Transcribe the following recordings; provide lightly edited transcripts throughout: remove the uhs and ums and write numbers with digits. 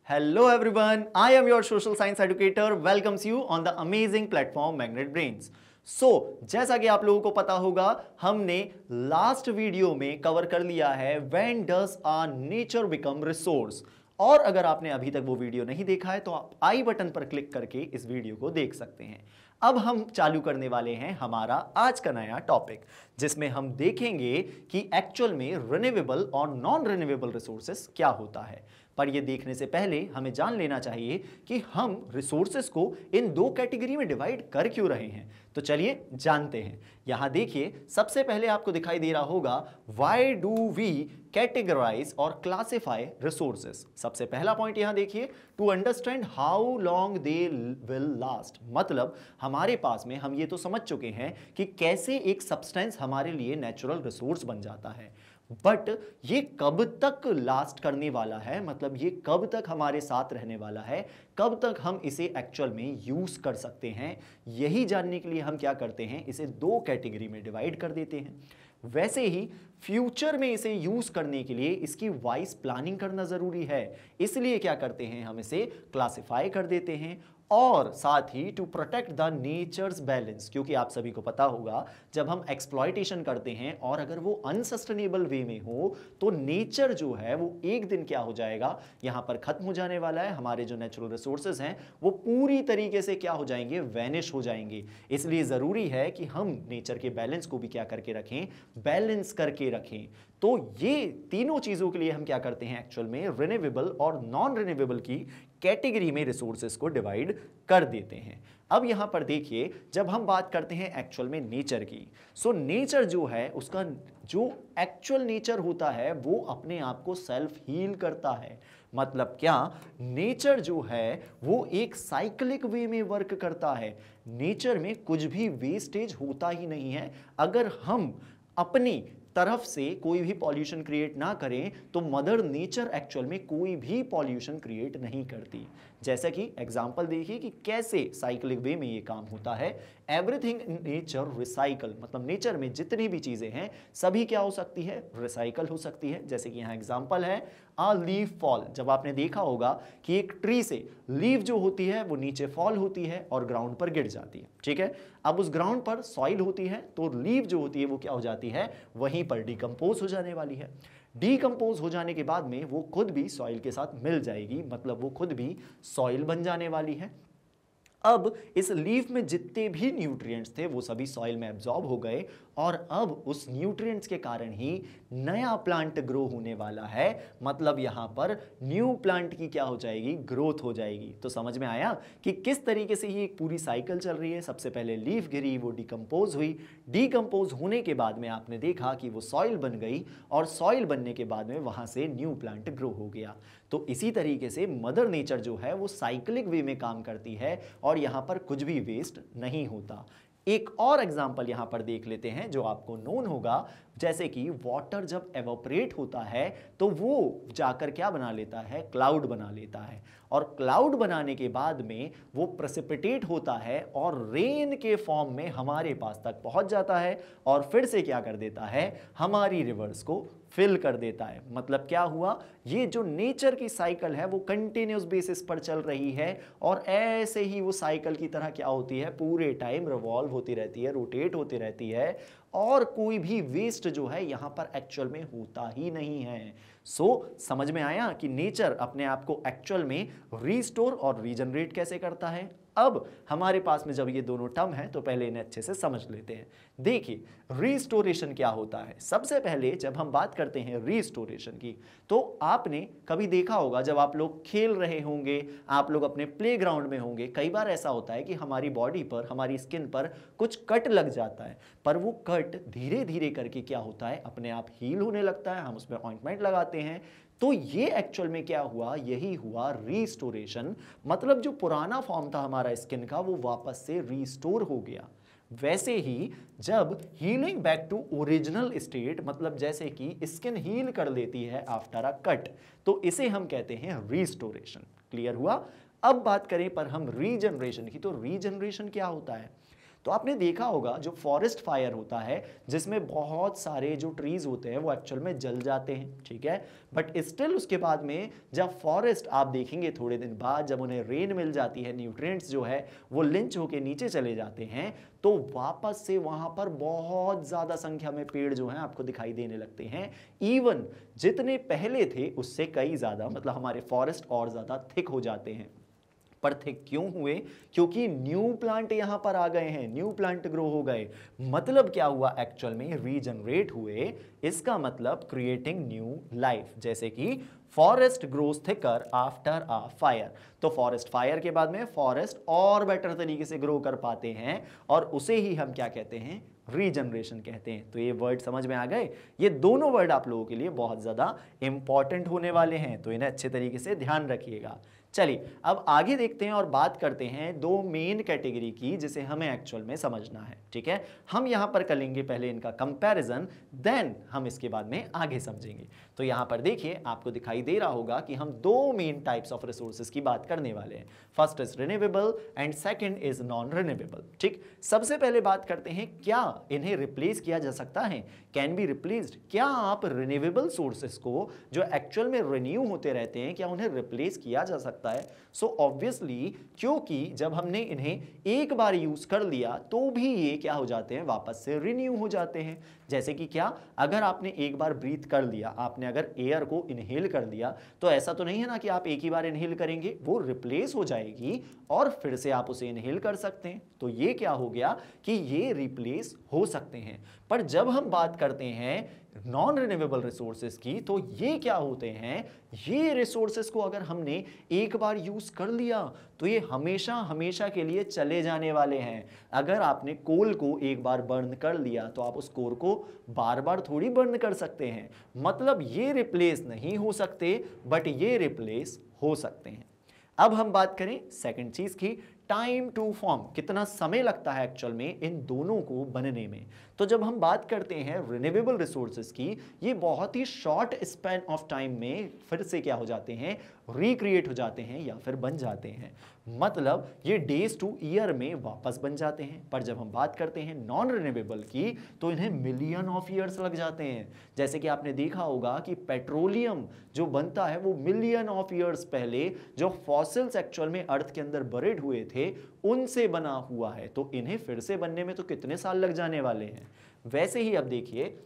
Hello everyone, I am your social science educator, welcomes you on the amazing platform Magnet Brains. जैसा कि आप लोगों को पता होगा, हमने लास्ट वीडियो में कवर कर लिया है When does our nature become resource? और अगर आपने अभी तक वो वीडियो नहीं देखा है तो आप आई बटन पर क्लिक करके इस वीडियो को देख सकते हैं। अब हम चालू करने वाले हैं हमारा आज का नया टॉपिक, जिसमें हम देखेंगे कि एक्चुअल में रिन्यूएबल और नॉन रिन्यूएबल रिसोर्सेस क्या होता है। पर यह देखने से पहले हमें जान लेना चाहिए कि हम रिसोर्सेस को इन दो कैटेगरी में डिवाइड कर क्यों रहे हैं। तो चलिए जानते हैं। यहां देखिए, सबसे पहले आपको दिखाई दे रहा होगा व्हाई डू वी कैटेगराइज और क्लासिफाई रिसोर्सेस। सबसे पहला पॉइंट यहां देखिए, to understand how long they will last. मतलब हमारे पास में हम ये तो समझ चुके हैं कि कैसे एक सब्सटेंस हमारे लिए नेचुरल रिसोर्स बन जाता है, बट ये कब तक लास्ट करने वाला है, मतलब ये कब तक हमारे साथ रहने वाला है, कब तक हम इसे एक्चुअल में यूज कर सकते हैं, यही जानने के लिए हम क्या करते हैं, इसे दो कैटेगरी में डिवाइड कर देते हैं। वैसे ही फ्यूचर में इसे यूज करने के लिए इसकी वाइज प्लानिंग करना जरूरी है, इसलिए क्या करते हैं, हम इसे क्लासिफाई कर देते हैं। और साथ ही to protect the nature's balance, क्योंकि आप सभी को पता होगा जब हम एक्सप्लॉयटेशन करते हैं और अगर वो अनसस्टेनेबल वे में हो तो नेचर जो है वो एक दिन क्या हो जाएगा, यहां पर खत्म हो जाने वाला है। हमारे जो नेचुरल रिसोर्सेज हैं वो पूरी तरीके से क्या हो जाएंगे, वैनिश हो जाएंगे। इसलिए जरूरी है कि हम नेचर के बैलेंस को भी क्या करके रखें, बैलेंस करके रखें। तो ये तीनों चीजों के लिए हम क्या करते हैं, एक्चुअल में रिन्यूएबल और नॉन रिन्यूएबल की कैटेगरी में रिसोर्सेज को डिवाइड कर देते हैं। अब यहां पर देखिए, जब हम बात करते हैं एक्चुअल में नेचर की, सो नेचर जो है उसका जो एक्चुअल नेचर होता है वो अपने आप को सेल्फ हील करता है। मतलब क्या, नेचर जो है वो एक साइक्लिक वे में वर्क करता है। नेचर में कुछ भी वेस्टेज होता ही नहीं है। अगर हम अपनी तरफ से कोई भी पॉल्यूशन क्रिएट ना करें तो मदर नेचर एक्चुअल में कोई भी पॉल्यूशन क्रिएट नहीं करती। जैसा कि एग्जांपल देखिए कि कैसे साइक्लिक वे में ये काम होता है। एवरीथिंग इन नेचर रिसाइकल, मतलब नेचर में जितनी भी चीजें हैं सभी क्या हो सकती है, रिसाइकल हो सकती है। जैसे कि यहां एग्जांपल है आ लीफ फॉल। जब आपने देखा होगा कि एक ट्री से लीफ जो होती है वो नीचे फॉल होती है और ग्राउंड पर गिर जाती है, ठीक है। अब उस ग्राउंड पर सॉइल होती है तो लीफ जो होती है वो क्या हो जाती है, वहीं पर डिकम्पोज हो जाने वाली है। डिकम्पोज हो जाने के बाद में वो खुद भी सॉइल के साथ मिल जाएगी, मतलब वो खुद भी सॉइल बन जाने वाली है। अब इस लीफ में जितने भी न्यूट्रिएंट्स थे वो सभी सॉइल में एब्जॉर्ब हो गए और अब उस न्यूट्रिएंट्स के कारण ही नया प्लांट ग्रो होने वाला है। मतलब यहां पर न्यू प्लांट की क्या हो जाएगी, ग्रोथ हो जाएगी। तो समझ में आया कि किस तरीके से ये एक पूरी साइकिल चल रही है। सबसे पहले लीफ गिरी, वो डिकम्पोज हुई, डिकम्पोज होने के बाद में आपने देखा कि वो सॉइल बन गई और सॉइल बनने के बाद में वहां से न्यू प्लांट ग्रो हो गया। तो इसी तरीके से मदर नेचर जो है वो साइक्लिक वे में काम करती है और यहां पर कुछ भी वेस्ट नहीं होता। एक और एग्जांपल यहां पर देख लेते हैं जो आपको नोन होगा। जैसे कि वाटर जब एवोपरेट होता है तो वो जाकर क्या बना लेता है, क्लाउड बना लेता है। और क्लाउड बनाने के बाद में वो प्रेसिपिटेट होता है और रेन के फॉर्म में हमारे पास तक पहुंच जाता है और फिर से क्या कर देता है, हमारी रिवर्स को फिल कर देता है। मतलब क्या हुआ, ये जो नेचर की साइकिल है वो कंटिन्यूस बेसिस पर चल रही है और ऐसे ही वो साइकिल की तरह क्या होती है, पूरे टाइम रिवॉल्व होती रहती है, रोटेट होती रहती है और कोई भी वेस्ट जो है यहां पर एक्चुअल में होता ही नहीं है। समझ में आया कि नेचर अपने आप को एक्चुअल में रीस्टोर और रीजनरेट कैसे करता है। अब हमारे पास में जब ये दोनों टर्म है तो पहले इन्हें अच्छे से समझ लेते हैं। देखिए, रीस्टोरेशन क्या होता है। सबसे पहले जब हम बात करते हैं रीस्टोरेशन की तो आपने कभी देखा होगा जब आप लोग खेल रहे होंगे, आप लोग अपने प्लेग्राउंड में होंगे, कई बार ऐसा होता है कि हमारी बॉडी पर, हमारी स्किन पर कुछ कट लग जाता है, पर वो कट धीरे धीरे करके क्या होता है, अपने आप हील होने लगता है। हम उसमें ऑइंटमेंट लगाते हैं। तो ये एक्चुअल में क्या हुआ, यही हुआ रीस्टोरेशन। मतलब जो पुराना फॉर्म था हमारा स्किन का वो वापस से रीस्टोर हो गया। वैसे ही जब healing back to original state, मतलब जैसे कि स्किन हील कर लेती है आफ्टर अ कट, तो इसे हम कहते हैं रीस्टोरेशन। क्लियर हुआ। अब बात करें पर हम रीजनरेशन की, तो रीजनरेशन क्या होता है, तो आपने देखा होगा जो फॉरेस्ट फायर होता है जिसमें बहुत सारे जो ट्रीज होते हैं वो एक्चुअल में जल जाते हैं, ठीक है, बट स्टिल उसके बाद में जब फॉरेस्ट आप देखेंगे थोड़े दिन बाद जब उन्हें रेन मिल जाती है, न्यूट्रिएंट्स जो है वो लिंच होके नीचे चले जाते हैं, तो वापस से वहां पर बहुत ज्यादा संख्या में पेड़ जो हैं आपको दिखाई देने लगते हैं। इवन जितने पहले थे उससे कई ज्यादा, मतलब हमारे फॉरेस्ट और ज्यादा थिक हो जाते हैं। पर थिक क्यों हुए? क्योंकि न्यू प्लांट यहां पर आ गए हैं, न्यू प्लांट ग्रो हो गए। मतलब क्या हुआ एक्चुअल में? रीजनरेट हुए। इसका मतलब क्रिएटिंग न्यू लाइफ। जैसे कि forest grows thicker after a fire, तो फॉरेस्ट फायर के बाद में फॉरेस्ट और बेटर तरीके से ग्रो कर पाते हैं और उसे ही हम क्या कहते हैं? रीजनरेशन कहते हैं। तो ये वर्ड समझ में आ गए? ये दोनों वर्ड आप लोगों के लिए बहुत ज्यादा इंपॉर्टेंट होने वाले हैं, तो इन्हें अच्छे तरीके से ध्यान रखिएगा। चलिए अब आगे देखते हैं और बात करते हैं दो मेन कैटेगरी की जिसे हमें एक्चुअल में समझना है, ठीक है। हम यहां पर करेंगे पहले इनका कंपैरिजन, देन हम इसके बाद में आगे समझेंगे। तो यहां पर देखिए आपको दिखाई दे रहा होगा कि हम दो मेन टाइप्स ऑफ रिसोर्सेज की बात करने वाले हैं। First is renewable and second is non renewable, ठीक। सबसे पहले बात करते हैं क्या इन्हें रिप्लेस किया जा सकता है, कैन बी रिप्लेस्ड। क्या आप रिन्यूएबल सोर्सेज को जो एक्चुअल में रिन्यू होते रहते हैं क्या उन्हें रिप्लेस किया जा सकता है? सो ऑब्वियसली, क्योंकि जब हमने इन्हें एक बार यूज कर लिया तो भी ये क्या हो जाते हैं? वापस से रिन्यू हो जाते हैं। जैसे कि क्या, अगर आपने एक बार ब्रीथ कर लिया, आपने अगर एयर को इनहेल कर लिया, तो ऐसा तो नहीं है ना कि आप एक ही बार इनहेल करेंगे, वो रिप्लेस हो जाएगी और फिर से आप उसे इनहेल कर सकते हैं। तो ये क्या हो गया कि ये रिप्लेस हो सकते हैं। पर जब हम बात करते हैं नॉन रिन्यूएबल रिसोर्सेज की, तो ये क्या होते हैं? ये रिसोर्सेज को अगर हमने एक बार यूज कर लिया तो ये हमेशा हमेशा के लिए चले जाने वाले हैं। अगर आपने कोल को एक बार बर्न कर लिया तो आप उस कोल को बार बार थोड़ी बर्न कर सकते हैं। मतलब ये रिप्लेस नहीं हो सकते, बट ये रिप्लेस हो सकते हैं। अब हम बात करें सेकंड चीज की, टाइम टू फॉर्म, कितना समय लगता है एक्चुअल में इन दोनों को बनने में। तो जब हम बात करते हैं रिन्यूएबल रिसोर्सेज की, ये बहुत ही शॉर्ट स्पैन ऑफ टाइम में फिर से क्या हो जाते हैं? रिक्रिएट हो जाते हैं या फिर बन जाते हैं। मतलब ये डेज टू ईयर में वापस बन जाते हैं। पर जब हम बात करते हैं नॉन रिन्यूएबल की, तो इन्हें मिलियन ऑफ ईयर्स लग जाते हैं। जैसे कि आपने देखा होगा कि पेट्रोलियम जो बनता है वो मिलियन ऑफ ईयर्स पहले जो फॉसिल्स एक्चुअल में अर्थ के अंदर बरेड हुए थे उनसे बना हुआ है। तो इन्हें फिर से बनने में तो कितने साल लग जाने वाले हैं। वैसे ही अब देखिए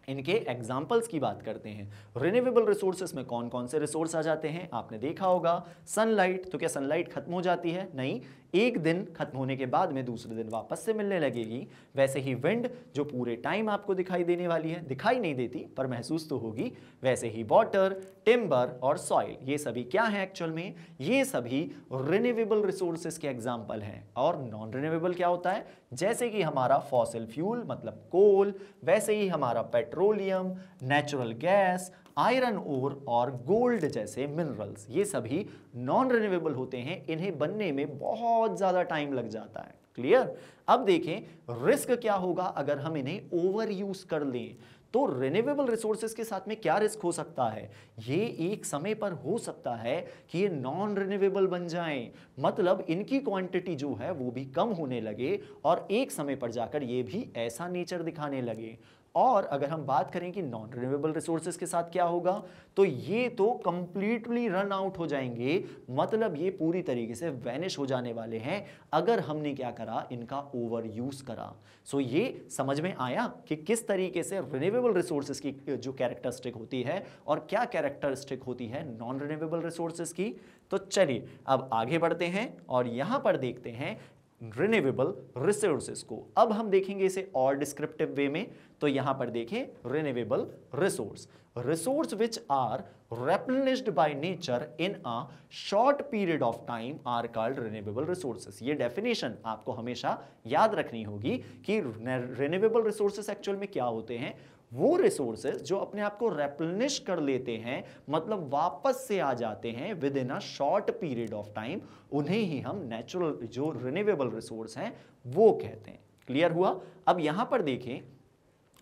इनके एग्जाम्पल्स की बात करते हैं। रिन्यूएबल रिसोर्सेज में कौन कौन से रिसोर्स आ जाते हैं? आपने देखा होगा सनलाइट। तो क्या सनलाइट खत्म हो जाती है? नहीं, एक दिन खत्म होने के बाद में दूसरे दिन वापस से मिलने लगेगी। वैसे ही विंड जो पूरे टाइम आपको दिखाई देने वाली है, दिखाई नहीं देती पर महसूस तो होगी। वैसे ही वाटर, टिम्बर और सॉइल, ये सभी क्या है एक्चुअल में? ये सभी रिन्यूएबल रिसोर्सेज के एग्जाम्पल हैं। और नॉन रिन्यूएबल क्या होता है? जैसे कि हमारा फॉसिल फ्यूल मतलब कोल, वैसे ही हमारा petroleum, natural gas, iron ore और गोल्ड जैसे मिनरल्स, ये सभी नॉन रिन्यूएबल होते हैं। इन्हें बनने में बहुत ज्यादा टाइम लग जाता है। क्लियर? अब देखें रिस्क क्या होगा अगर हम इन्हें ओवर यूज कर लें। तो रिन्यूएबल रिसोर्सेज के साथ में क्या रिस्क हो सकता है? ये एक समय पर हो सकता है कि ये नॉन रिन्यूएबल बन जाएं, मतलब इनकी क्वांटिटी जो है वो भी कम होने लगे और एक समय पर जाकर ये भी ऐसा नेचर दिखाने लगे। और अगर हम बात करें कि नॉन रिन्यूएबल रिसोर्सेज के साथ क्या होगा, तो ये तो कंप्लीटली रन आउट हो जाएंगे, मतलब ये पूरी तरीके से वैनिश हो जाने वाले हैं अगर हमने क्या करा? इनका ओवर यूज करा। सो ये समझ में आया कि किस तरीके से रिन्यूएबल रिसोर्सेज की जो कैरेक्टरिस्टिक होती है और क्या कैरेक्टरिस्टिक होती है नॉन रिन्यूएबल रिसोर्सेज की। तो चलिए अब आगे बढ़ते हैं और यहां पर देखते हैं रिन्यूएबल रिसोर्सेज को। अब हम देखेंगे इसे और डिस्क्रिप्टिव वे में। तो यहां पर देखें renewable resource which are replenished by nature in a short period of time are called renewable resources। ये डेफिनेशन आपको हमेशा याद रखनी होगी कि renewable resources एक्चुअल में क्या होते हैं? वो रिसोर्सेज जो अपने आप को रेप्लेनिश कर लेते हैं, मतलब वापस से आ जाते हैं with in a short period of time, उन्हें ही हम नेचुरल जो रिन्यूएबल रिसोर्स हैं वो कहते हैं। क्लियर हुआ? अब यहां पर देखें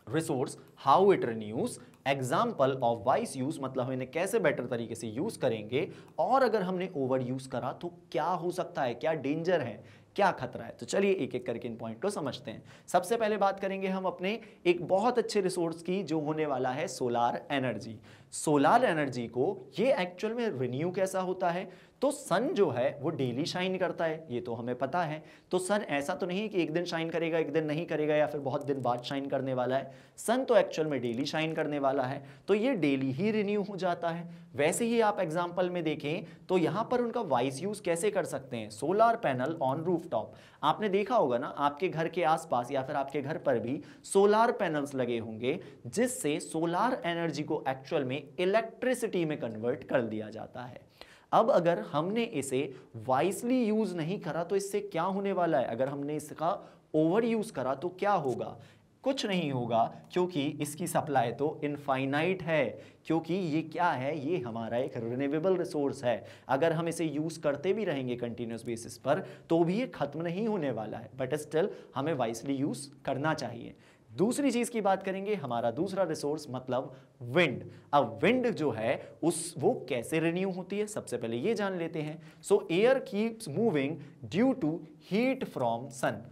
resource how it renews. Example of vice use मतलब हम इन्हें कैसे बेटर तरीके से यूज करेंगे, और अगर हमने ओवर यूज करा तो क्या हो सकता है, क्या डेंजर है, क्या खतरा है। तो चलिए एक एक करके इन पॉइंट को समझते हैं। सबसे पहले बात करेंगे हम अपने एक बहुत अच्छे रिसोर्स की, जो होने वाला है सोलार एनर्जी। सोलार एनर्जी को ये एक्चुअल में रिन्यू कैसा होता है, तो सन जो है वो डेली शाइन करता है, ये तो हमें पता है। तो सन ऐसा तो नहीं कि एक दिन शाइन करेगा एक दिन नहीं करेगा, या फिर बहुत दिन बाद शाइन करने वाला है। सन तो एक्चुअल में डेली शाइन करने वाला है, तो ये डेली ही रिन्यू हो जाता है। वैसे ही आप एग्जांपल में देखें तो यहां पर उनका वाइस यूज कैसे कर सकते हैं, सोलार पैनल ऑन रूफटॉप। आपने देखा होगा ना, आपके घर के आसपास या फिर आपके घर पर भी सोलार पैनल्स लगे होंगे, जिससे सोलार एनर्जी को एक्चुअल में इलेक्ट्रिसिटी में कन्वर्ट कर दिया जाता है। अब अगर हमने इसे वाइसली यूज नहीं करा तो इससे क्या होने वाला है, अगर हमने इसका ओवर यूज करा तो क्या होगा, कुछ नहीं होगा, क्योंकि इसकी सप्लाई तो इनफाइनाइट है। क्योंकि ये क्या है, ये हमारा एक रिन्यूएबल रिसोर्स है। अगर हम इसे यूज करते भी रहेंगे कंटिन्यूस बेसिस पर तो भी ये खत्म नहीं होने वाला है, बट स्टिल हमें वाइसली यूज करना चाहिए। दूसरी चीज की बात करेंगे, हमारा दूसरा रिसोर्स मतलब विंड। अब विंड जो है वो कैसे रिन्यू होती है, सबसे पहले ये जान लेते हैं। So air keeps moving due to heat from sun.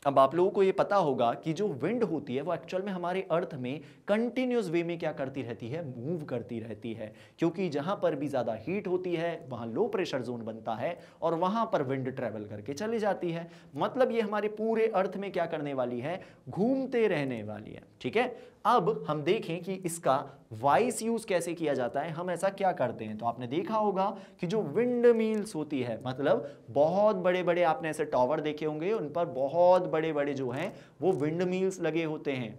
अब आप लोगों को ये पता होगा कि जो विंड होती है वो एक्चुअल में हमारे अर्थ में कंटिन्यूस वे में क्या करती रहती है, मूव करती रहती है। क्योंकि जहां पर भी ज्यादा हीट होती है वहां लो प्रेशर जोन बनता है और वहां पर विंड ट्रेवल करके चली जाती है। मतलब ये हमारे पूरे अर्थ में क्या करने वाली है, घूमते रहने वाली है। ठीक है, अब हम देखें कि इसका वाइस यूज कैसे किया जाता है। हम ऐसा क्या करते हैं, तो आपने देखा होगा कि जो विंड मिल्स होती है, मतलब बहुत बड़े बड़े आपने ऐसे टावर देखे होंगे, उन पर बहुत बड़े बड़े जो हैं वो विंड मिल्स लगे होते हैं।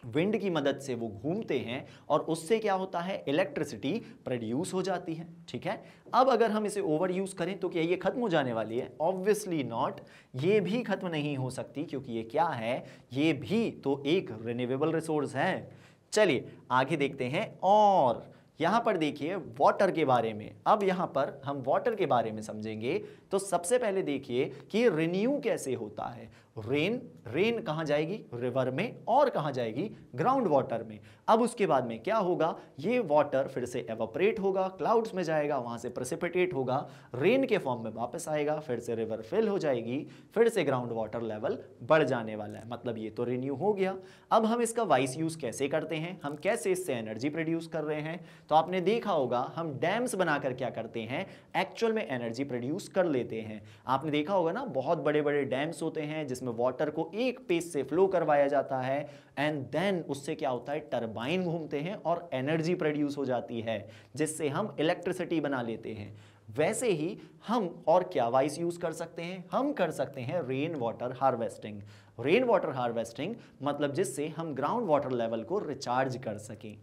विंड की मदद से वो घूमते हैं और उससे क्या होता है, इलेक्ट्रिसिटी प्रोड्यूस हो जाती है। ठीक है, अब अगर हम इसे ओवर यूज करें तो क्या ये खत्म हो जाने वाली है, ऑब्वियसली नॉट, ये भी खत्म नहीं हो सकती, क्योंकि ये क्या है, ये भी तो एक रिन्यूएबल रिसोर्स है। चलिए आगे देखते हैं, और यहां पर देखिए वाटर के बारे में। अब यहां पर हम वाटर के बारे में समझेंगे, तो सबसे पहले देखिए कि रिन्यू कैसे होता है। रेन कहां जाएगी, रिवर में, और कहां जाएगी, ग्राउंड वाटर में। अब उसके बाद में क्या होगा, ये वाटर फिर से एवापोरेट होगा, क्लाउड्स में जाएगा, वहां से प्रेसिपिटेट होगा, रेन के फॉर्म में वापस आएगा, फिर से रिवर फिल हो जाएगी, फिर से ग्राउंड वाटर लेवल बढ़ जाने वाला है। मतलब ये तो रिन्यू हो गया। अब हम इसका वाइस यूज कैसे करते हैं, हम कैसे इससे एनर्जी प्रोड्यूस कर रहे हैं, तो आपने देखा होगा हम डैम्स बनाकर क्या करते हैं, एक्चुअल में एनर्जी प्रोड्यूस कर लेते हैं। आपने देखा होगा ना, बहुत बड़े बड़े डैम्स होते हैं जिसमें वाटर को एक पेस से फ्लो करवाया जाता है, एंड देन उससे क्या होता है, टरबाइन घूमते हैं और एनर्जी प्रोड्यूस हो जाती है, जिससे हम इलेक्ट्रिसिटी बना लेते हैं। वैसे ही हम और क्या वाइस यूज कर सकते हैं, हम कर सकते हैं rain water harvesting. Rain water harvesting मतलब जिससे हम ग्राउंड वाटर लेवल को रिचार्ज कर सकें।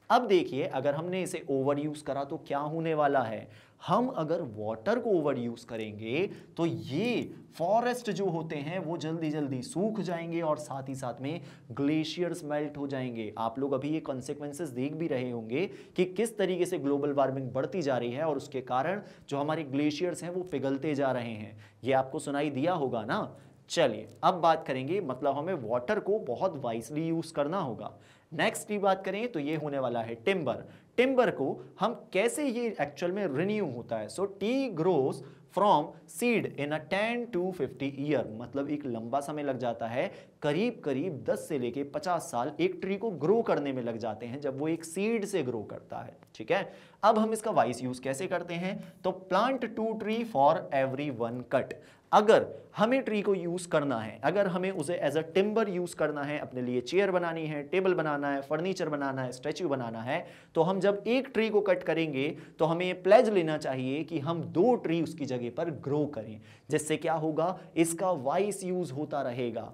अब देखिए अगर हमने इसे ओवर यूज करा तो क्या होने वाला है, हम अगर वाटर को ओवर यूज करेंगे तो ये फॉरेस्ट जो होते हैं वो जल्दी जल्दी सूख जाएंगे और साथ ही साथ में ग्लेशियर्स मेल्ट हो जाएंगे। आप लोग अभी ये कॉन्सिक्वेंसेस देख भी रहे होंगे कि किस तरीके से ग्लोबल वार्मिंग बढ़ती जा रही है और उसके कारण जो हमारे ग्लेशियर्स हैं वो पिघलते जा रहे हैं। ये आपको सुनाई दिया होगा ना। चलिए अब बात करेंगे, मतलब हमें वाटर को बहुत वाइसली यूज करना होगा। नेक्स्ट की बात करें तो ये होने वाला है टिम्बर। टिम्बर को हम कैसे, ये एक्चुअल में रिन्यू होता है। So tea grows from seed in a 10 to 50 year, मतलब एक लंबा समय लग जाता है, करीब करीब 10 से लेके 50 साल एक ट्री को ग्रो करने में लग जाते हैं जब वो एक सीड से ग्रो करता है। ठीक है, अब हम इसका वाइस यूज कैसे करते हैं, तो plant 2 tree for every 1 cut. अगर हमें ट्री को यूज करना है, अगर हमें उसे एज अ टिम्बर यूज करना है, अपने लिए चेयर बनानी है, टेबल बनाना है, फर्नीचर बनाना है, स्टैच्यू बनाना है, तो हम जब एक ट्री को कट करेंगे तो हमें ये प्लेज लेना चाहिए कि हम 2 ट्री उसकी जगह पर ग्रो करें, जिससे क्या होगा, इसका वाइस यूज होता रहेगा।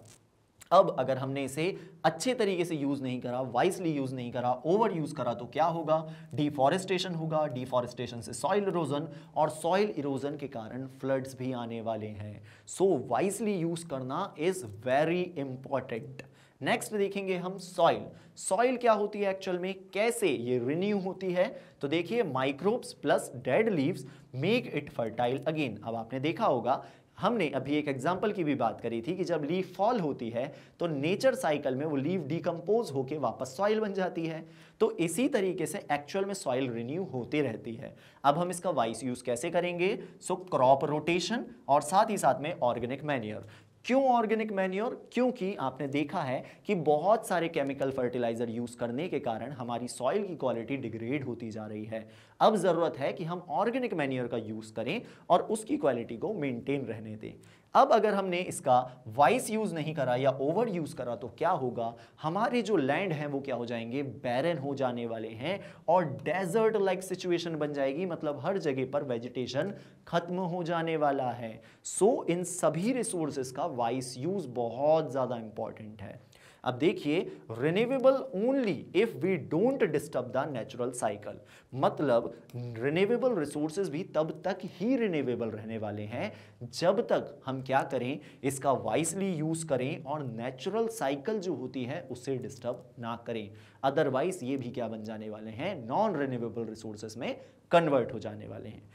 अब अगर हमने इसे अच्छे तरीके से यूज नहीं करा, वाइसली यूज नहीं करा, ओवर यूज करा, तो क्या होगा, डिफॉरेस्टेशन होगा, डिफॉरेस्टेशन से सॉइल इरोजन, और सॉइल इरोजन के कारण फ्लड्स भी आने वाले हैं। सो वाइसली यूज करना इज वेरी इंपॉर्टेंट। नेक्स्ट देखेंगे हम सॉइल। सॉइल क्या होती है एक्चुअल में, कैसे ये रिन्यू होती है, तो देखिए microbes plus dead leaves make it fertile again. अब आपने देखा होगा हमने अभी एक एग्जांपल की भी बात करी थी कि जब लीफ फॉल होती है तो नेचर साइकिल में वो लीफ डिकम्पोज होकर वापस सॉइल बन जाती है। तो इसी तरीके से एक्चुअल में सॉइल रिन्यू होती रहती है। अब हम इसका वाइस यूज कैसे करेंगे? सो क्रॉप रोटेशन और साथ ही साथ में ऑर्गेनिक मैन्योर। क्यों ऑर्गेनिक मैन्योर? क्योंकि आपने देखा है कि बहुत सारे केमिकल फर्टिलाइजर यूज करने के कारण हमारी सॉइल की क्वालिटी डिग्रेड होती जा रही है। अब जरूरत है कि हम ऑर्गेनिक मैन्योर का यूज करें और उसकी क्वालिटी को मेंटेन रहने दें। अब अगर हमने इसका वाइस यूज नहीं करा या ओवर यूज करा तो क्या होगा? हमारे जो लैंड हैं वो क्या हो जाएंगे? बैरन हो जाने वाले हैं और डेजर्ट लाइक सिचुएशन बन जाएगी, मतलब हर जगह पर वेजिटेशन खत्म हो जाने वाला है। सो इन सभी रिसोर्सेस का वाइस यूज बहुत ज्यादा इंपॉर्टेंट है। अब देखिए, renewable only if we don't disturb the natural cycle, मतलब रिन्यूएबल रिसोर्सेज भी तब तक ही रिन्यूएबल रहने वाले हैं जब तक हम क्या करें? इसका वाइसली यूज करें और नेचुरल साइकिल जो होती है उसे डिस्टर्ब ना करें। अदरवाइज ये भी क्या बन जाने वाले हैं? नॉन रिन्यूएबल रिसोर्सेज में कन्वर्ट हो जाने वाले हैं।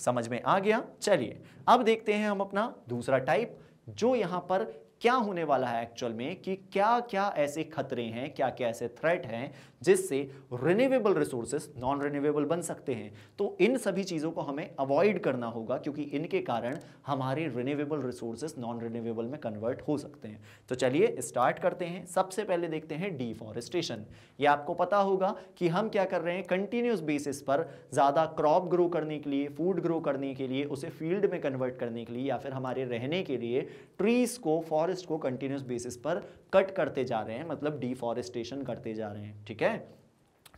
समझ में आ गया? चलिए अब देखते हैं हम अपना दूसरा टाइप, जो यहां पर क्या होने वाला है एक्चुअल में, कि क्या क्या ऐसे खतरे हैं, क्या क्या ऐसे थ्रेट हैं जिससे रिन्यूएबल रिसोर्सेस नॉन रिन्यूएबल बन सकते हैं। तो इन सभी चीजों को हमें अवॉइड करना होगा, क्योंकि इनके कारण हमारे रिन्यूएबल रिसोर्सेस नॉन रिन्यूएबल में कन्वर्ट हो सकते हैं। तो चलिए स्टार्ट करते हैं। सबसे पहले देखते हैं डिफॉरेस्टेशन। ये आपको पता होगा कि हम क्या कर रहे हैं? कंटिन्यूस बेसिस पर ज्यादा क्रॉप ग्रो करने के लिए, फूड ग्रो करने के लिए, उसे फील्ड में कन्वर्ट करने के लिए या फिर हमारे रहने के लिए ट्रीज को, फॉरेस्ट को कंटिन्यूस बेसिस पर कट करते जा रहे हैं, मतलब डिफॉरेस्टेशन करते जा रहे हैं। ठीक है,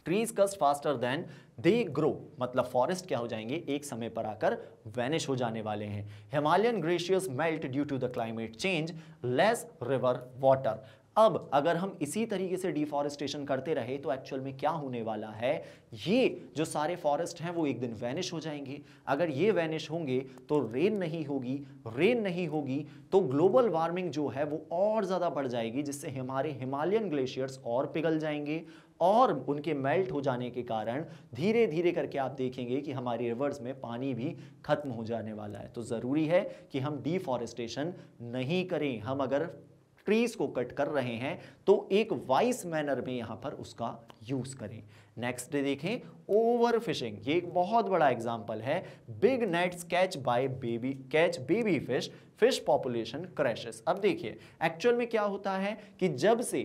trees cut faster than they grow, मतलब फॉरेस्ट क्या हो जाएंगे? एक समय पर आकर वैनिश हो जाने वाले हैं। Himalayan glaciers melt due to the climate change, less river water. अब अगर हम इसी तरीके से डिफॉरेस्टेशन करते रहे तो एक्चुअल में क्या होने वाला है? ये जो सारे फॉरेस्ट हैं वो एक दिन वैनिश हो जाएंगे। अगर ये वैनिश होंगे तो रेन नहीं होगी, रेन नहीं होगी तो ग्लोबल वार्मिंग जो है वो और ज्यादा बढ़ जाएगी, जिससे हमारे हिमालयन ग्लेशियर्स और पिघल जाएंगे और उनके मेल्ट हो जाने के कारण धीरे धीरे करके आप देखेंगे कि हमारी रिवर्स में पानी भी खत्म हो जाने वाला है। तो जरूरी है कि हम डिफॉरेस्टेशन नहीं करें। हम अगर ट्रीज को कट कर रहे हैं तो एक वाइस मैनर में यहां पर उसका यूज करें। नेक्स्ट देखें, ओवर फिशिंग। ये एक बहुत बड़ा एग्जांपल है। Big nets catch baby fish, fish population crashes. अब देखिए एक्चुअल में क्या होता है कि जब से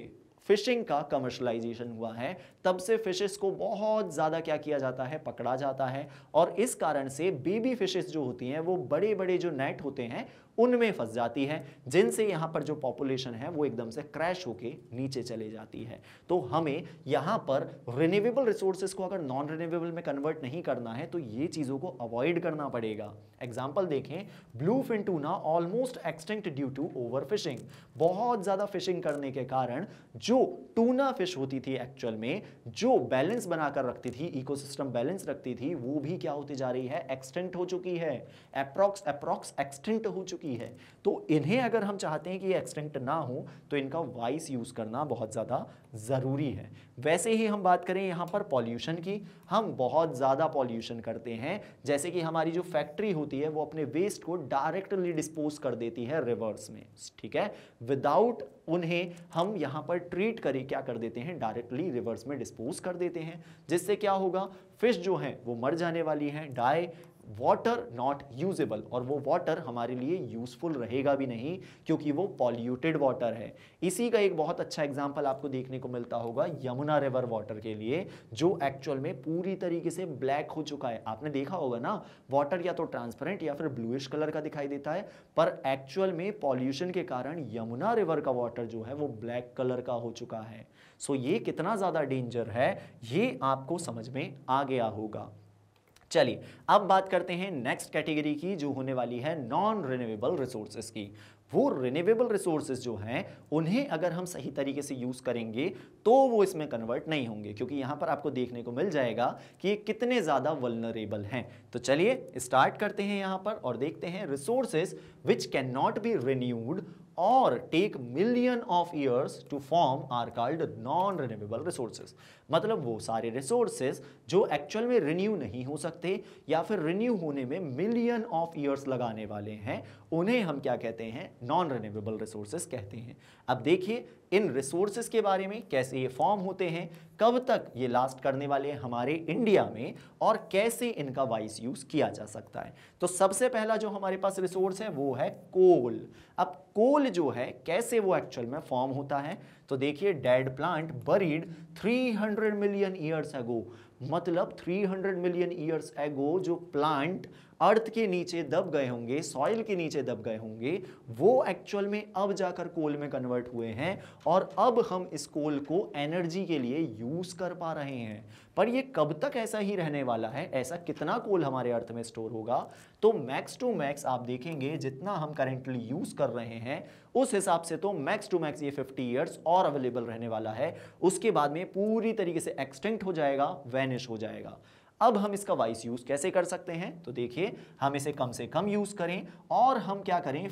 फिशिंग का कमर्शलाइजेशन हुआ है तब से फिशेस को बहुत ज्यादा क्या किया जाता है? पकड़ा जाता है, और इस कारण से बेबी फिशेस जो होती हैं वो बड़े बड़े जो नेट होते हैं उनमें फंस जाती है, जिनसे यहां पर जो पॉपुलेशन है वो एकदम से क्रैश होके नीचे चले जाती है। तो हमें यहां पर रिन्यूएबल रिसोर्सेज को अगर नॉन रिन्यूएबल में कन्वर्ट नहीं करना है तो ये चीजों को अवॉइड करना पड़ेगा। एग्जांपल देखें, blue fin tuna almost extinct due to over fishing. बहुत ज्यादा फिशिंग करने के कारण जो टूना फिश होती थी एक्चुअल में, जो बैलेंस बनाकर रखती थी, इकोसिस्टम बैलेंस रखती थी, वो भी क्या होती जा रही है? एक्सटिंक्ट हो चुकी है। अप्रॉक्स एक्सटिंक्ट हो चुकी है। तो इन्हें अगर हम चाहते हैं कि ये एक्सटिंक्ट ना हो तो इनका वाइस यूज करना बहुत ज्यादा जरूरी है। वैसे ही हम बात करें यहां पर पॉल्यूशन की, हम बहुत ज्यादा पॉल्यूशन करते हैं। जैसे कि हमारी जो फैक्ट्री होती है वो अपने वेस्ट को डायरेक्टली डिस्पोज कर देती है रिवर्स में, ठीक है, विदाउट उन्हें हम यहां पर ट्रीट करें, क्या कर देते हैं? डायरेक्टली रिवर्स में डिस्पोज कर देते हैं, जिससे क्या होगा? फिश जो हैं वो मर जाने वाली हैं, डाई, वाटर नॉट यूजेबल, और वो वाटर हमारे लिए यूजफुल रहेगा भी नहीं क्योंकि वो पॉल्यूटेड वाटर है। इसी का एक बहुत अच्छा एग्जांपल आपको देखने को मिलता होगा यमुना रिवर वाटर के लिए, जो एक्चुअल में पूरी तरीके से ब्लैक हो चुका है। आपने देखा होगा ना, वाटर या तो ट्रांसपेरेंट या फिर ब्लूइश कलर का दिखाई देता है, पर एक्चुअल में पॉल्यूशन के कारण यमुना रिवर का वाटर जो है वो ब्लैक कलर का हो चुका है। सो ये कितना ज्यादा डेंजर है ये आपको समझ में आ गया होगा। चलिए अब बात करते हैं नेक्स्ट कैटेगरी की, जो होने वाली है नॉन रिन्यूएबल रिसोर्सेज की। वो रिन्यूएबल रिसोर्सेज जो हैं उन्हें अगर हम सही तरीके से यूज करेंगे तो वो इसमें कन्वर्ट नहीं होंगे, क्योंकि यहां पर आपको देखने को मिल जाएगा कि ये कितने ज्यादा वल्नरेबल हैं। तो चलिए स्टार्ट करते हैं यहां पर और देखते हैं resources which can not be renewed और take million of years to form are called non renewable resources. मतलब वो सारे रिसोर्सेज जो एक्चुअल में रिन्यू नहीं हो सकते या फिर रिन्यू होने में मिलियन ऑफ ईयर्स लगाने वाले हैं, उन्हें हम क्या कहते हैं, नॉन रिन्यूएबल रिसोर्सेज कहते हैं। अब देखिए इन रिसोर्सेज के बारे में, कैसे ये फॉर्म होते हैं, कब तक ये लास्ट करने वाले हैं हमारे इंडिया में, और कैसे इनका वाइस यूज किया जा सकता है। तो सबसे पहला जो हमारे पास रिसोर्स है वो है कोल। अब कोल जो है कैसे वो एक्चुअल में फॉर्म होता है, तो देखिए dead plant buried 300 million years ago, मतलब 300 मिलियन ईयर्स एगो जो प्लांट अर्थ के नीचे दब गए होंगे, सॉइल के नीचे दब गए होंगे, वो एक्चुअल में अब जाकर कोल में कन्वर्ट हुए हैं और अब हम इस कोल को एनर्जी के लिए यूज कर पा रहे हैं। पर ये कब तक ऐसा ही रहने वाला है, ऐसा कितना कोल हमारे अर्थ में स्टोर होगा, तो मैक्स टू मैक्स आप देखेंगे जितना हम करेंटली यूज कर रहे हैं उस हिसाब से तो मैक्स टू मैक्स ये 50 ईयर्स और अवेलेबल रहने वाला है। उसके बाद में पूरी तरीके से एक्सटिंक्ट हो जाएगा, वैनिश हो जाएगा। अब हम इसका वाइस यूज कैसे कर सकते हैं, तो देखिए हम इसे कम से कम यूज करें और हम क्या करें,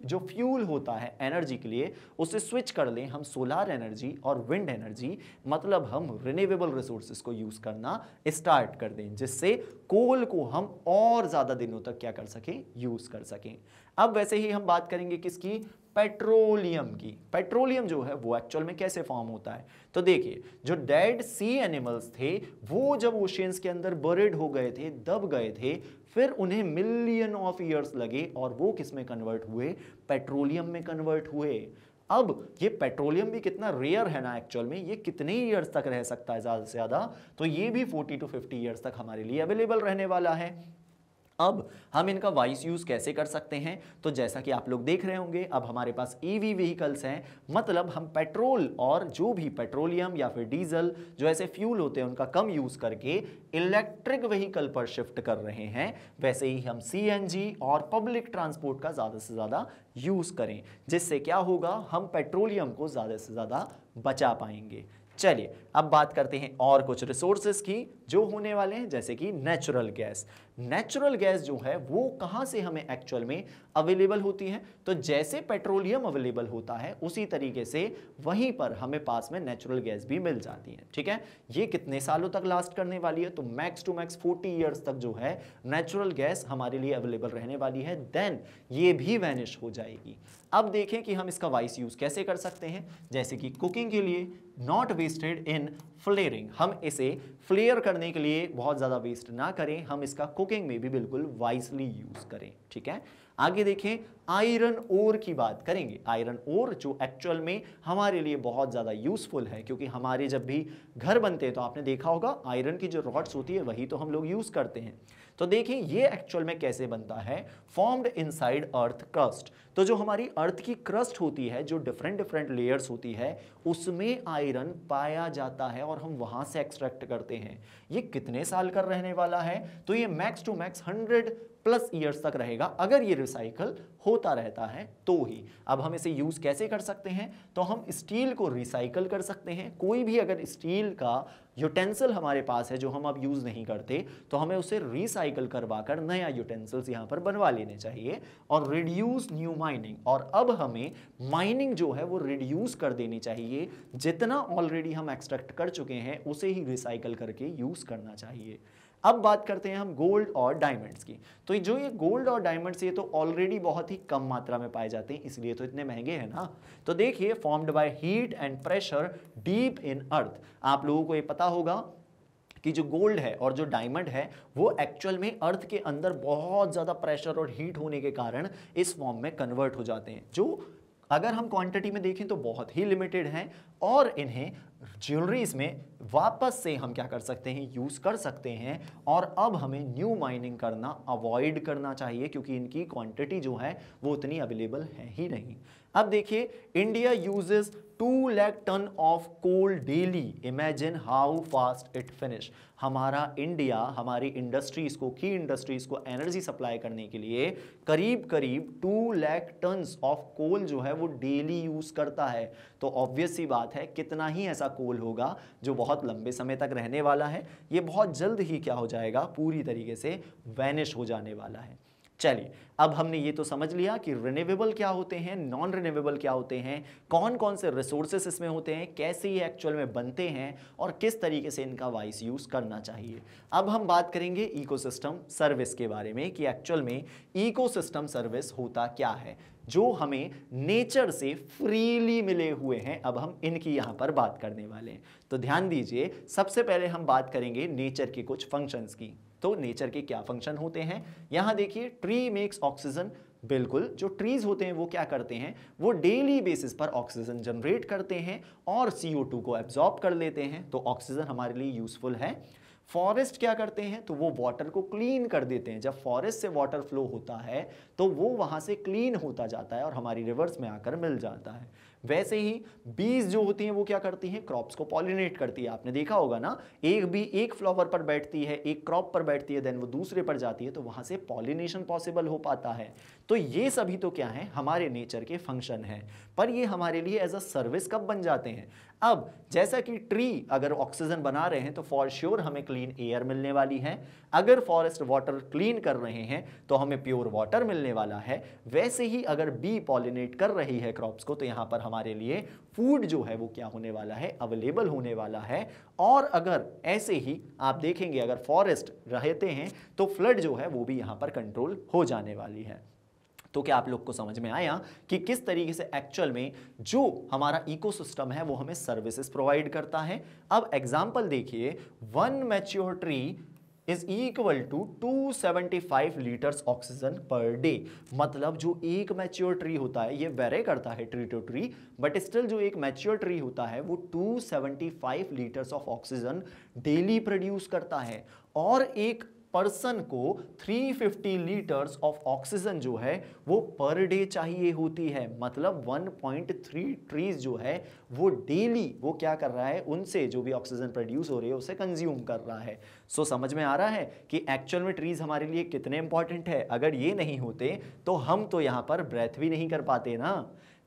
जो फ्यूल होता है एनर्जी के लिए उसे स्विच कर लें हम सोलर एनर्जी और विंड एनर्जी, मतलब हम रिन्यूएबल रिसोर्सेज को यूज करना स्टार्ट कर दें, जिससे कोल को हम और ज्यादा दिनों तक क्या कर सकें, यूज कर सकें। अब वैसे ही हम बात करेंगे किसकी, पेट्रोलियम की। पेट्रोलियम जो है वो एक्चुअल में कैसे फॉर्म होता है, तो देखिए जो डेड सी एनिमल्स थे वो जब ओशियंस के अंदर बरीड हो गए थे, दब गए थे, फिर उन्हें मिलियन ऑफ ईयर्स लगे और वो किस में कन्वर्ट हुए, पेट्रोलियम में कन्वर्ट हुए। अब ये पेट्रोलियम भी कितना रेयर है ना एक्चुअल में, ये कितने ईयर्स तक रह सकता है ज्यादा से ज्यादा, तो ये भी 40 to 50 ईयर्स तक हमारे लिए अवेलेबल रहने वाला है। अब हम इनका वाइस यूज कैसे कर सकते हैं, तो जैसा कि आप लोग देख रहे होंगे अब हमारे पास ईवी व्हीकल्स हैं, मतलब हम पेट्रोल और जो भी पेट्रोलियम या फिर डीजल जो ऐसे फ्यूल होते हैं उनका कम यूज करके इलेक्ट्रिक व्हीकल पर शिफ्ट कर रहे हैं। वैसे ही हम सीएनजी और पब्लिक ट्रांसपोर्ट का ज्यादा से ज्यादा यूज करें, जिससे क्या होगा, हम पेट्रोलियम को ज्यादा से ज्यादा बचा पाएंगे। चलिए अब बात करते हैं और कुछ रिसोर्सेज की जो होने वाले हैं, जैसे कि नेचुरल गैस। नेचुरल गैस जो है वो कहां से हमें एक्चुअल में अवेलेबल होती है, तो जैसे पेट्रोलियम अवेलेबल होता है उसी तरीके से वहीं पर हमें पास में नेचुरल गैस भी मिल जाती है। ठीक है, ये कितने सालों तक लास्ट करने वाली है, तो मैक्स टू मैक्स 40 ईयर्स तक जो है नेचुरल गैस हमारे लिए अवेलेबल रहने वाली है, देन ये भी वैनिश हो जाएगी। अब देखें कि हम इसका वाइस यूज कैसे कर सकते हैं, जैसे कि कुकिंग के लिए नॉट वेस्टेड इन फ्लेयरिंग, हम इसे फ्लेयर करने के लिए बहुत ज़्यादा वेस्ट ना करें, हम इसका कुकिंग में भी बिल्कुल वाइसली यूज करें। ठीक है, आगे देखें आयरन ओर की बात करेंगे। आयरन ओर जो एक्चुअल में हमारे लिए बहुत ज़्यादा यूजफुल है, क्योंकि हमारे जब भी घर बनते हैं तो आपने देखा होगा आयरन की जो रॉड्स होती है वही तो हम लोग यूज़ करते हैं। तो देखिए ये एक्चुअल में कैसे बनता है, फॉर्म्ड इनसाइड अर्थ क्रस्ट। तो जो हमारी अर्थ की क्रस्ट होती है, जो डिफरेंट डिफरेंट लेयर्स होती है, उसमें आयरन पाया जाता है और हम वहां से एक्सट्रैक्ट करते हैं। ये कितने साल का रहने वाला है, तो ये मैक्स टू मैक्स 100+ ईयर्स तक रहेगा, अगर ये रिसाइकल होता रहता है तो ही। अब हम इसे यूज कैसे कर सकते हैं, तो हम स्टील को रिसाइकल कर सकते हैं। कोई भी अगर स्टील का यूटेंसिल हमारे पास है जो हम अब यूज नहीं करते, तो हमें उसे रिसाइकल करवाकर नया यूटेंसिल्स यहां पर बनवा लेने चाहिए। और रिड्यूस न्यू माइनिंग, और अब हमें माइनिंग जो है वो रिड्यूस कर देनी चाहिए, जितना ऑलरेडी हम एक्सट्रैक्ट कर चुके हैं उसे ही रिसाइकल करके यूज करना चाहिए। अब बात करते हैं हम गोल्ड और डायमंड्स की। तो जो ये गोल्ड और डायमंड्स ये तो ऑलरेडी बहुत ही कम मात्रा में पाए जाते हैं, इसलिए तो इतने महंगे हैं ना। तो देखिए formed by heat and pressure deep in earth. आप लोगों को ये पता होगा कि जो गोल्ड है और जो डायमंड है वो एक्चुअल में अर्थ के अंदर बहुत ज़्यादा प्रेशर और हीट होने के कारण इस फॉर्म में कन्वर्ट हो जाते हैं, जो अगर हम क्वांटिटी में देखें तो बहुत ही लिमिटेड हैं, और इन्हें ज्वेलरीज में वापस से हम क्या कर सकते हैं, यूज कर सकते हैं। और अब हमें न्यू माइनिंग करना अवॉइड करना चाहिए, क्योंकि इनकी क्वांटिटी जो है वो उतनी अवेलेबल है ही नहीं। अब देखिए India uses 2 lakh ton of coal daily, imagine how fast it finish. हमारा इंडिया हमारी इंडस्ट्रीज को, की इंडस्ट्रीज को एनर्जी सप्लाई करने के लिए करीब करीब 2 लाख टन ऑफ कोल जो है वो डेली यूज करता है। तो ऑब्वियस सी बात है कितना ही ऐसा कोल होगा जो बहुत लंबे समय तक रहने वाला है, ये बहुत जल्द ही क्या हो जाएगा, पूरी तरीके से वैनिश हो जाने वाला है। चलिए, अब हमने ये तो समझ लिया कि रिन्यूएबल क्या होते हैं, नॉन रिन्यूएबल क्या होते हैं, कौन कौन से रिसोर्सेस इसमें होते हैं, कैसे ये एक्चुअल में बनते हैं और किस तरीके से इनका वाइस यूज करना चाहिए। अब हम बात करेंगे इकोसिस्टम सर्विस के बारे में कि एक्चुअल में इकोसिस्टम सर्विस होता क्या है, जो हमें नेचर से फ्रीली मिले हुए हैं। अब हम इनकी यहां पर बात करने वाले हैं, तो ध्यान दीजिए। सबसे पहले हम बात करेंगे नेचर के कुछ फंक्शंस की। तो नेचर के क्या फंक्शन होते हैं, यहां देखिए, ट्री मेक्स ऑक्सीजन। बिल्कुल, जो ट्रीज होते हैं वो क्या करते हैं, वो डेली बेसिस पर ऑक्सीजन जनरेट करते हैं और CO2 को एब्जॉर्ब कर लेते हैं, तो ऑक्सीजन हमारे लिए यूजफुल है। फॉरेस्ट क्या करते हैं, तो वो वाटर को क्लीन कर देते हैं। जब फॉरेस्ट से वाटर फ्लो होता है तो वो वहां से क्लीन होता जाता है और हमारी रिवर्स में आकर मिल जाता है। वैसे ही बीज जो होती हैं वो क्या करती हैं, क्रॉप्स को पॉलिनेट करती है। आपने देखा होगा ना, एक बी एक फ्लावर पर बैठती है, एक क्रॉप पर बैठती है, देन वो दूसरे पर जाती है, तो वहां से पॉलिनेशन पॉसिबल हो पाता है। तो ये सभी तो क्या है, हमारे नेचर के फंक्शन है। पर ये हमारे लिए एज अ सर्विस कब बन जाते हैं, अब जैसा कि ट्री अगर ऑक्सीजन बना रहे हैं तो फॉर श्योर हमें क्लीन एयर मिलने वाली है। अगर फॉरेस्ट वाटर क्लीन कर रहे हैं तो हमें प्योर वाटर मिलने वाला है। वैसे ही अगर बी पॉलिनेट कर रही है क्रॉप्स को, तो यहां पर हमारे लिए फूड जो है वो क्या होने वाला है, अवेलेबल होने वाला है। और अगर ऐसे ही आप देखेंगे, अगर फॉरेस्ट रहते हैं तो फ्लड जो है वो भी यहां पर कंट्रोल हो जाने वाली है। तो क्या आप लोग को समझ में आया कि किस तरीके से एक्चुअल में जो हमारा इकोसिस्टम है वो हमें सर्विसेज प्रोवाइड करता है। अब एग्जांपल देखिए, 1 mature tree is equal to 275 litres oxygen per day. मतलब जो एक मैच्योर ट्री होता है, ये वेरी करता है tree to tree, but still जो एक मैच्योर ट्री होता है वो 275 litres of oxygen daily produce करता है। और एक पर्सन को 350 लीटर्स ऑफ ऑक्सीजन जो है वो पर डे चाहिए होती है। मतलब 1.3 ट्रीज जो है वो डेली वो क्या कर रहा है, उनसे जो भी ऑक्सीजन प्रोड्यूस हो रही है उसे कंज्यूम कर रहा है। सो समझ में आ रहा है कि एक्चुअल में ट्रीज हमारे लिए कितने इंपॉर्टेंट है। अगर ये नहीं होते तो हम तो यहां पर ब्रेथ भी नहीं कर पाते ना।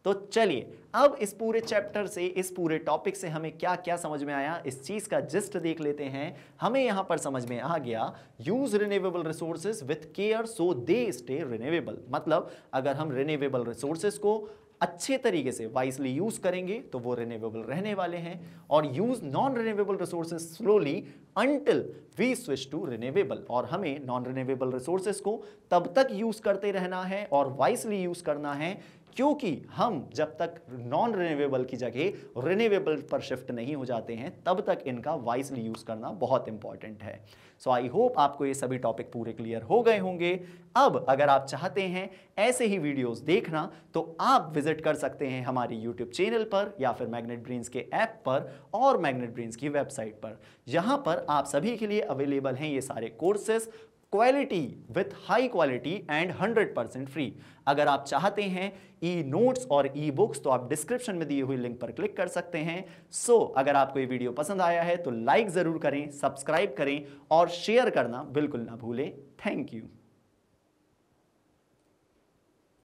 तो चलिए, अब इस पूरे चैप्टर से, इस पूरे टॉपिक से हमें क्या क्या समझ में आया, इस चीज का जिस्ट देख लेते हैं। हमें यहां पर समझ में आ गया, use renewable resources with care so they stay renewable. मतलब अगर हम रिन्यूएबल रिसोर्सेज को अच्छे तरीके से वाइसली यूज करेंगे तो वो रिन्यूएबल रहने वाले हैं, और use non renewable resources slowly until we switch to renewable. और हमें नॉन रिन्यूएबल रिसोर्सेज को तब तक यूज करते रहना है और वाइसली यूज करना है, क्योंकि हम जब तक नॉन रिन्यूएबल की जगह रिन्यूएबल पर शिफ्ट नहीं हो जाते हैं तब तक इनका वाइसली यूज करना बहुत इंपॉर्टेंट है। सो आई होप आपको ये सभी टॉपिक पूरे क्लियर हो गए होंगे। अब अगर आप चाहते हैं ऐसे ही वीडियोस देखना तो आप विजिट कर सकते हैं हमारी यूट्यूब चैनल पर या फिर मैग्नेट ब्रेन्स के ऐप पर और मैग्नेट ब्रेन्स की वेबसाइट पर। यहां पर आप सभी के लिए अवेलेबल हैं ये सारे courses, quality with high quality and 100% free. अगर आप चाहते हैं ई नोट्स और ई बुक्स तो आप डिस्क्रिप्शन में दिए हुए लिंक पर क्लिक कर सकते हैं। सो अगर आपको ये वीडियो पसंद आया है तो लाइक जरूर करें, सब्सक्राइब करें और शेयर करना बिल्कुल ना भूलें। Thank you.